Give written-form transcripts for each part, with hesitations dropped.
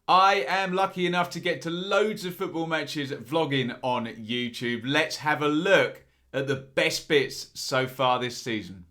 I am lucky enough to get to loads of football matches vlogging on YouTube. Let's have a look at the best bits so far this season.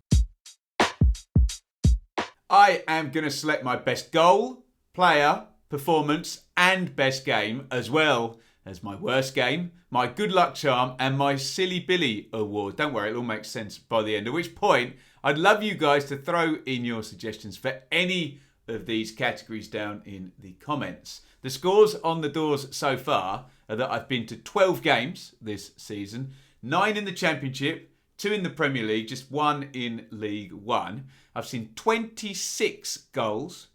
I am going to select my best goal, player, performance and best game, as well as my worst game, my good luck charm and my Silly Billy award. Don't worry, it'll all make sense by the end, at which point I'd love you guys to throw in your suggestions for any of these categories down in the comments. The scores on the doors so far are that I've been to 12 games this season, 9 in the Championship, 2 in the Premier League, just 1 in League One. I've seen 26 goals,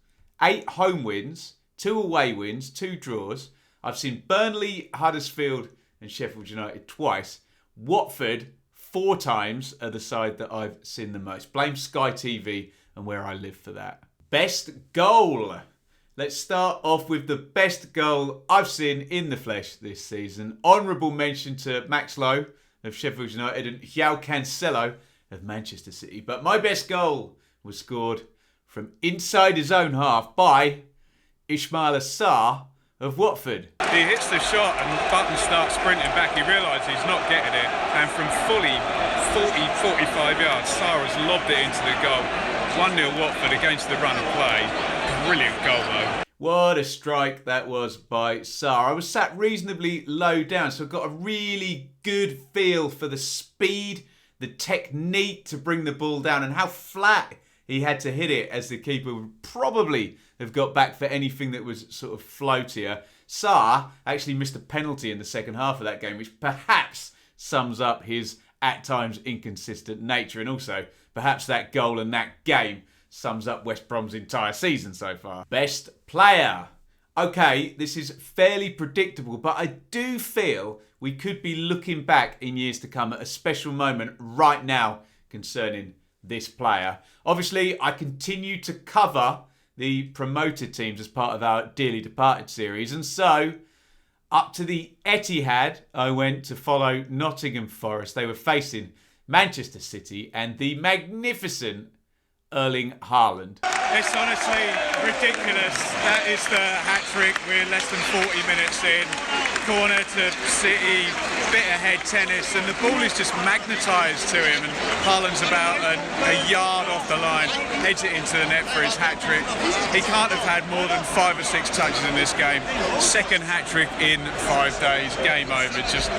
8 home wins, 2 away wins, 2 draws. I've seen Burnley, Huddersfield and Sheffield United twice. Watford 4 times are the side that I've seen the most. Blame Sky TV and where I live for that. Best goal. Let's start off with the best goal I've seen in the flesh this season. Honourable mention to Max Lowe of Sheffield United and João Cancelo of Manchester City. But my best goal was scored from inside his own half by Ismaila Sarr of Watford. He hits the shot and Burton starts sprinting back. He realises he's not getting it, and from fully 45 yards, Sarr has lobbed it into the goal. 1-0 Watford against the run of play. Brilliant goal though. What a strike that was by Sarr. I was sat reasonably low down, so I got a really good feel for the speed, the technique to bring the ball down and how flat he had to hit it, as the keeper would probably have got back for anything that was sort of floatier. Sarr actually missed a penalty in the second half of that game, which perhaps sums up his at times inconsistent nature, and also perhaps that goal and that game sums up West Brom's entire season so far. Best player. Okay, this is fairly predictable, but I do feel we could be looking back in years to come at a special moment right now concerning this player. Obviously, I continue to cover the promoted teams as part of our Dearly Departed series, and so up to the Etihad I went to follow Nottingham Forest. They were facing Manchester City and the magnificent Erling Haaland. It's honestly ridiculous. That is the hat-trick. We're less than 40 minutes in. Corner to City, bit ahead tennis, and the ball is just magnetised to him, and Haaland's about a yard off the line, heads it into the net for his hat-trick. He can't have had more than 5 or 6 touches in this game. Second hat-trick in 5 days, game over, just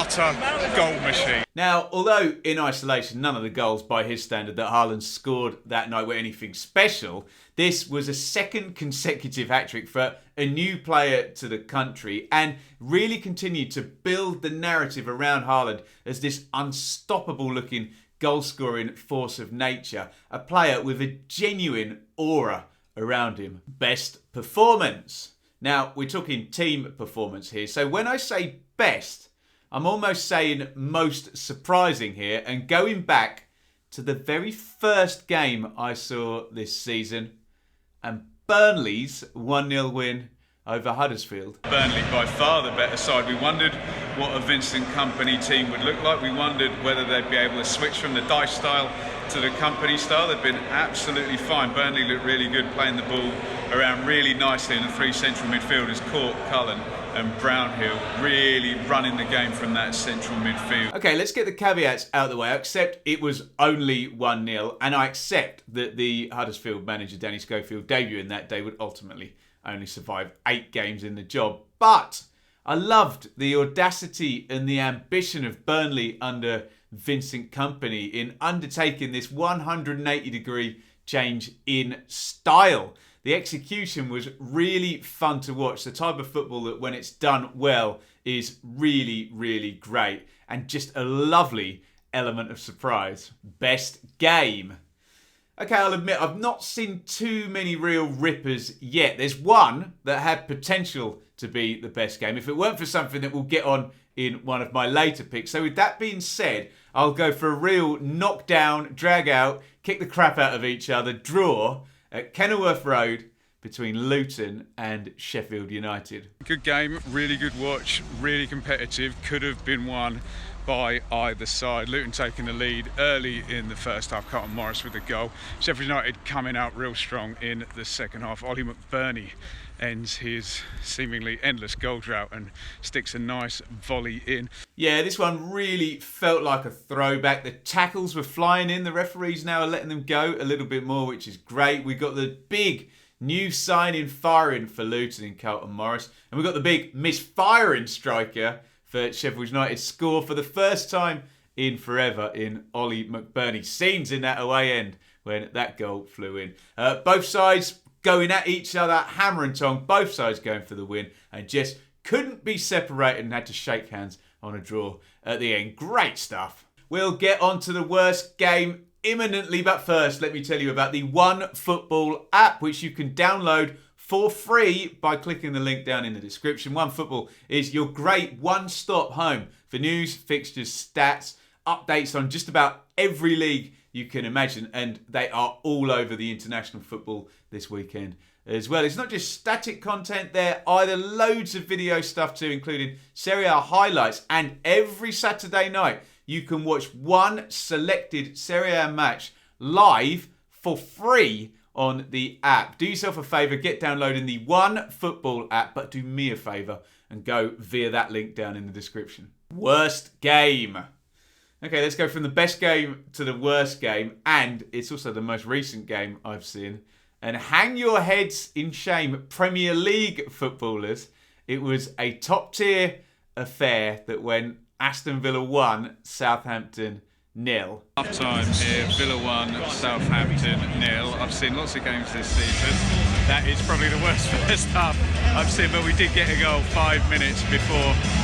utter goal machine. Now, although in isolation none of the goals by his standard that Haaland scored that night were anything special, this was a second consecutive hat-trick for a new player to the country and really continued to build the narrative around Haaland as this unstoppable-looking goal-scoring force of nature, a player with a genuine aura around him. Best performance. Now, we're talking team performance here, so when I say best, I'm almost saying most surprising here, and going back to the very first game I saw this season and Burnley's 1-0 win over Huddersfield. Burnley by far the better side. We wondered what a Vincent Kompany team would look like. We wondered whether they'd be able to switch from the Dyche style to the Kompany style. They've been absolutely fine. Burnley looked really good, playing the ball around really nicely, and the 3 central midfielders, Court, Cullen and Brownhill, really running the game from that central midfield. Okay, let's get the caveats out of the way. I accept it was only 1-0, and I accept that the Huddersfield manager, Danny Schofield, debuting that day would ultimately only survive 8 games in the job. But I loved the audacity and the ambition of Burnley under Vincent Kompany in undertaking this 180-degree change in style. The execution was really fun to watch. The type of football that, when it's done well, is really, really great. And just a lovely element of surprise. Best game. Okay, I'll admit I've not seen too many real rippers yet. There's one that had potential to be the best game, if it weren't for something that we'll get on in one of my later picks. So with that being said, I'll go for a real knockdown, drag out, kick the crap out of each other draw at Kenilworth Road between Luton and Sheffield United. Good game, really good watch, really competitive, could have been won by either side. Luton taking the lead early in the first half, Morris with a goal. Sheffield United coming out real strong in the second half. Ollie McBurney ends his seemingly endless goal drought and sticks a nice volley in. Yeah, this one really felt like a throwback. The tackles were flying in. The referees now are letting them go a little bit more, which is great. We got the big new signing firing for Luton in Carlton Morris. And we got the big misfiring striker for Sheffield United score for the first time in forever in Ollie McBurney. Scenes in that away end when that goal flew in. Both sides going at each other, hammer and tong, both sides going for the win, and just couldn't be separated and had to shake hands on a draw at the end. Great stuff. We'll get on to the worst game imminently, but first let me tell you about the OneFootball app, which you can download for free by clicking the link down in the description. OneFootball is your great one-stop home for news, fixtures, stats, updates on just about every league you can imagine, and they are all over the international football this weekend as well. It's not just static content there either, loads of video stuff too, including Serie A highlights, and every Saturday night you can watch one selected Serie A match live for free on the app. Do yourself a favour, get downloading the OneFootball app, but do me a favour and go via that link down in the description. Worst game. Okay, let's go from the best game to the worst game, and it's also the most recent game I've seen. And hang your heads in shame, Premier League footballers. It was a top-tier affair that went Aston Villa 1, Southampton 0. Half time here, Villa 1, Southampton 0. I've seen lots of games this season. That is probably the worst first half I've seen, but we did get a goal 5 minutes before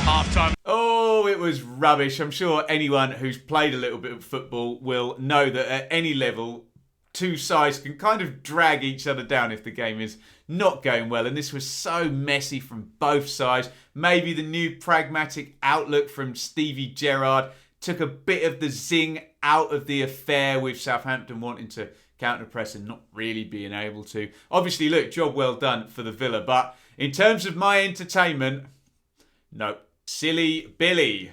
half time. Oh, it was rubbish. I'm sure anyone who's played a little bit of football will know that at any level, two sides can kind of drag each other down if the game is not going well. And this was so messy from both sides. Maybe the new pragmatic outlook from Stevie Gerrard took a bit of the zing out of the affair, with Southampton wanting to counter-press and not really being able to. Obviously, look, job well done for the Villa. But in terms of my entertainment, no. Silly Billy.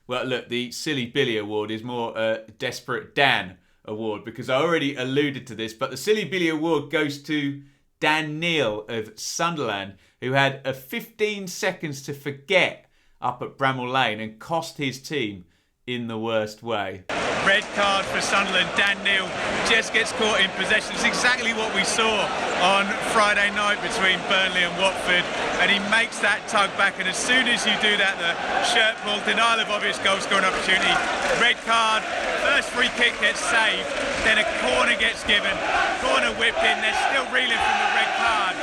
Well, look, the Silly Billy award is more a Desperate Dan award, because I already alluded to this, but the Silly Billy award goes to Dan Neil of Sunderland, who had a 15 seconds to forget up at Bramall Lane and cost his team in the worst way. Red card for Sunderland. Dan Neil just gets caught in possession. It's exactly what we saw on Friday night between Burnley and Watford, and he makes that tug back, and as soon as you do that, the shirt pull, denial of obvious goal scoring opportunity, red card, first free kick gets saved, then a corner gets given, corner whipped in, they're still reeling from the red card.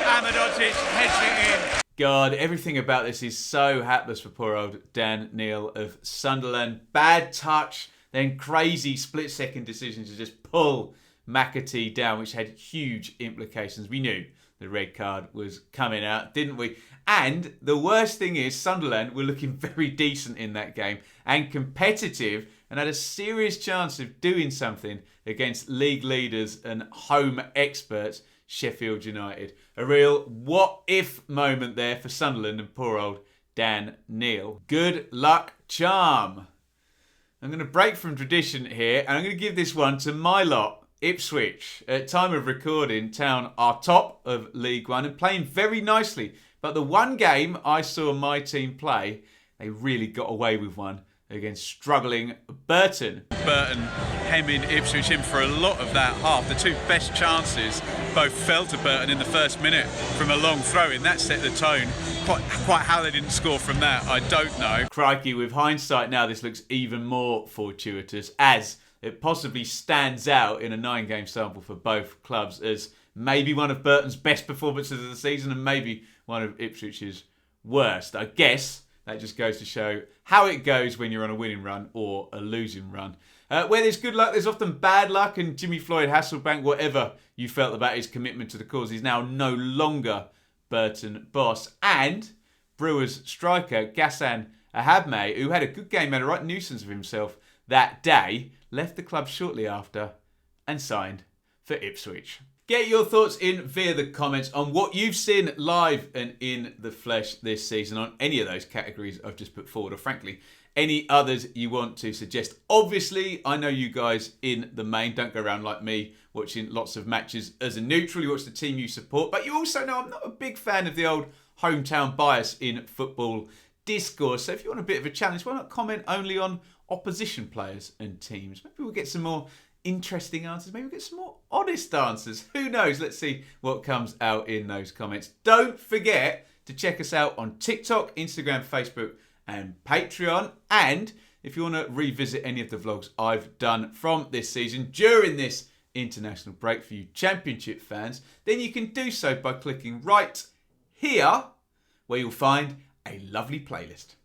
Ahmedhodzic heads it in. God, everything about this is so hapless for poor old Dan Neil of Sunderland. Bad touch, then crazy split-second decision to just pull McAtee down, which had huge implications. We knew the red card was coming out, didn't we? And the worst thing is, Sunderland were looking very decent in that game and competitive, and had a serious chance of doing something against league leaders and home experts Sheffield United. A real what-if moment there for Sunderland and poor old Dan Neil. Good luck charm. I'm going to break from tradition here, and I'm going to give this one to my lot, Ipswich. At time of recording, Town are top of League One and playing very nicely. But the one game I saw my team play, they really got away with one against struggling Burton. Burton hemming Ipswich in for a lot of that half. The two best chances both fell to Burton in the first minute from a long throw-in. That set the tone. Quite how they didn't score from that, I don't know. Crikey, with hindsight now, this looks even more fortuitous, as it possibly stands out in a 9-game sample for both clubs as maybe one of Burton's best performances of the season and maybe one of Ipswich's worst. I guess that just goes to show how it goes when you're on a winning run or a losing run. Where there's good luck, there's often bad luck, and Jimmy Floyd Hasselbank, whatever you felt about his commitment to the cause, is now no longer Burton boss. And Brewers striker Ghassan Ahabme, who had a good game, made a right nuisance of himself that day, left the club shortly after and signed for Ipswich. Get your thoughts in via the comments on what you've seen live and in the flesh this season on any of those categories I've just put forward, or frankly, any others you want to suggest. Obviously, I know you guys in the main don't go around like me watching lots of matches as a neutral. You watch the team you support, but you also know I'm not a big fan of the old hometown bias in football discourse. So if you want a bit of a challenge, why not comment only on opposition players and teams? Maybe we'll get some more interesting answers. Maybe we'll get some more honest answers. Who knows? Let's see what comes out in those comments. Don't forget to check us out on TikTok, Instagram, Facebook and Patreon. And if you want to revisit any of the vlogs I've done from this season during this international break for you Championship fans, then you can do so by clicking right here where you'll find a lovely playlist.